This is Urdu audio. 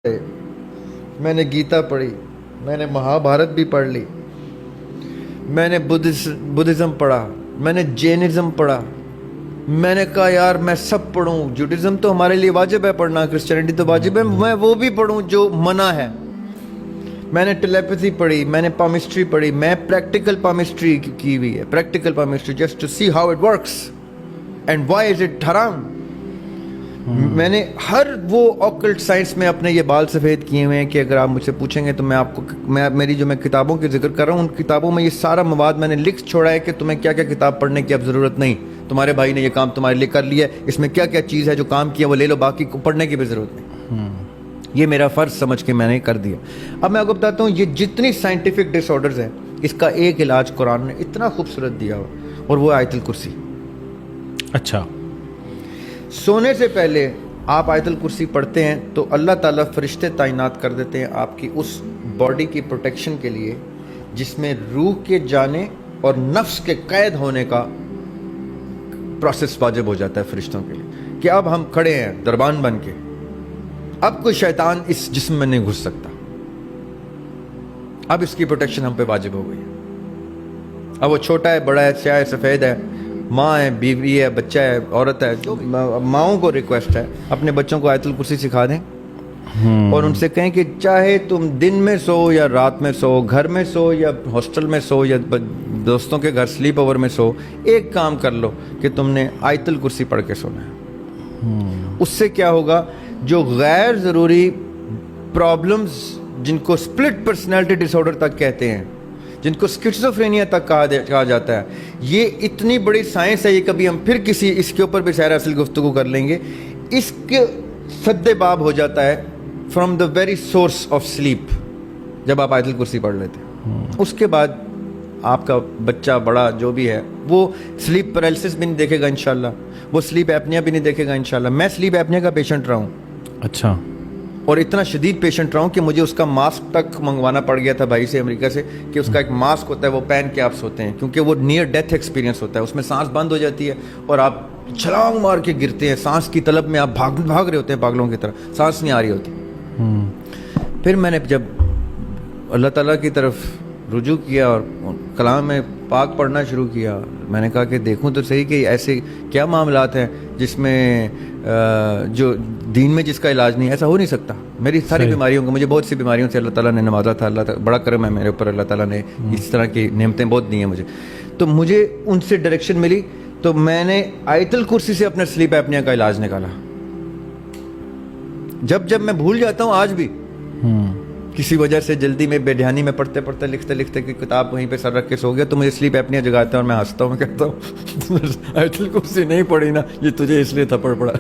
میں نے گیتا پڑھی، میں نے مہابھارت بھی پڑھ لی، میں نے بدھزم پڑھا، میں نے جینزم پڑھا. میں نے کہا یار میں سب پڑھوں. جوڈزم تو ہمارے لیے واجب ہے پڑھنا، کرسچینٹی تو واجب ہے، میں وہ بھی پڑھوں جو منع ہے. میں نے ٹیلیپیتھی پڑھی، میں نے پامسٹری پڑھی، میں پریکٹیکل پامسٹری کی ہوئی ہے. Practical palmistry just to see how it works and why is it حرام. میں نے ہر وہ آکلٹ سائنس میں اپنے یہ بال سفید کیے ہوئے ہیں کہ اگر آپ مجھ سے پوچھیں گے تو میں آپ کو میری جو میں کتابوں کی ذکر کر رہا ہوں ان کتابوں میں یہ سارا مواد میں نے لکھ چھوڑا ہے کہ تمہیں کیا کیا کتاب پڑھنے کی اب ضرورت نہیں. تمہارے بھائی نے یہ کام تمہارے لیے کر لیا ہے، اس میں کیا کیا چیز ہے جو کام کیا وہ لے لو، باقی کو پڑھنے کی بھی ضرورت نہیں. یہ میرا فرض سمجھ کے میں نے کر دیا. اب میں آپ کو بتاتا ہوں یہ جتنی سائنٹیفک ڈس آرڈرز ہیں اس کا ایک علاج قرآن نے اتنا خوبصورت دیا ہو اور وہ آیت الکرسی. اچھا، سونے سے پہلے آپ آیت الکرسی پڑھتے ہیں تو اللہ تعالیٰ فرشتے تعینات کر دیتے ہیں آپ کی اس باڈی کی پروٹیکشن کے لیے جس میں روح کے جانے اور نفس کے قید ہونے کا پروسیس واجب ہو جاتا ہے فرشتوں کے لیے کہ اب ہم کھڑے ہیں دربان بن کے، اب کوئی شیطان اس جسم میں نہیں گھس سکتا، اب اس کی پروٹیکشن ہم پہ واجب ہو گئی. اب وہ چھوٹا ہے، بڑا ہے، سیاہ ہے، سفید ہے، ماں ہے، بیوی ہے، بچہ ہے، عورت ہے، جو ماؤں کو ریکویسٹ ہے اپنے بچوں کو آیت الکرسی سکھا دیں اور ان سے کہیں کہ چاہے تم دن میں سو یا رات میں سو، گھر میں سو یا ہاسٹل میں سو یا دوستوں کے گھر سلیپ اوور میں سو، ایک کام کر لو کہ تم نے آیت الکرسی پڑھ کے سونا ہے. اس سے کیا ہوگا، جو غیر ضروری پرابلمز جن کو اسپلٹ پرسنالٹی ڈس آرڈر تک کہتے ہیں، جن کو اسکیزوفرینیا تک کہا جاتا ہے، یہ اتنی بڑی سائنس ہے، یہ کبھی ہم پھر کسی اس کے اوپر بھی سیر اصل گفتگو کر لیں گے. اس کے سد باب ہو جاتا ہے from the very source of sleep جب آپ آیت الکرسی پڑھ لیتے ہیں. اس کے بعد آپ کا بچہ بڑا جو بھی ہے وہ سلیپ پیرالسس بھی نہیں دیکھے گا انشاءاللہ، وہ سلیپ ایپنیا بھی نہیں دیکھے گا انشاءاللہ. میں سلیپ ایپنیا کا پیشنٹ رہا ہوں. اچھا. اور اتنا شدید پیشنٹ رہا ہوں کہ مجھے اس کا ماسک تک منگوانا پڑ گیا تھا بھائی سے امریکہ سے کہ اس کا ایک ماسک ہوتا ہے وہ پہن کے آپ سوتے ہیں کیونکہ وہ نیئر ڈیتھ ایکسپیرینس ہوتا ہے، اس میں سانس بند ہو جاتی ہے اور آپ چھلانگ مار کے گرتے ہیں، سانس کی طلب میں آپ بھاگ رہے ہوتے ہیں پاگلوں کی طرح، سانس نہیں آ رہی ہوتی. پھر میں نے جب اللہ تعالیٰ کی طرف رجوع کیا اور کلام میں پاک پڑھنا شروع کیا، میں نے کہا کہ دیکھوں تو صحیح کہ ایسے کیا معاملات ہیں جس میں جو دین میں جس کا علاج نہیں، ایسا ہو نہیں سکتا. میری ساری بیماریوں کو، مجھے بہت سی بیماریوں سے اللہ تعالیٰ نے نوازا تھا، اللہ تعالیٰ بڑا کرم ہے میرے اوپر، اللہ تعالیٰ نے اس طرح کی نعمتیں بہت دی ہیں مجھے. تو مجھے ان سے ڈائریکشن ملی تو میں نے آیت الکرسی سے اپنے سلیپ ایپنیا کا علاج نکالا. جب میں بھول جاتا ہوں آج بھی کسی وجہ سے جلدی میں بے دھیانی میں پڑھتے لکھتے کہ کتاب وہیں پہ سر رکھ کے سو گیا تو مجھے سلیپ ایپنیا جگاتا ہے اور میں ہنستا ہوں، میں کہتا ہوں آیت الکرسی نہیں پڑھی نا، یہ تجھے اس لیے تھپڑ پڑا.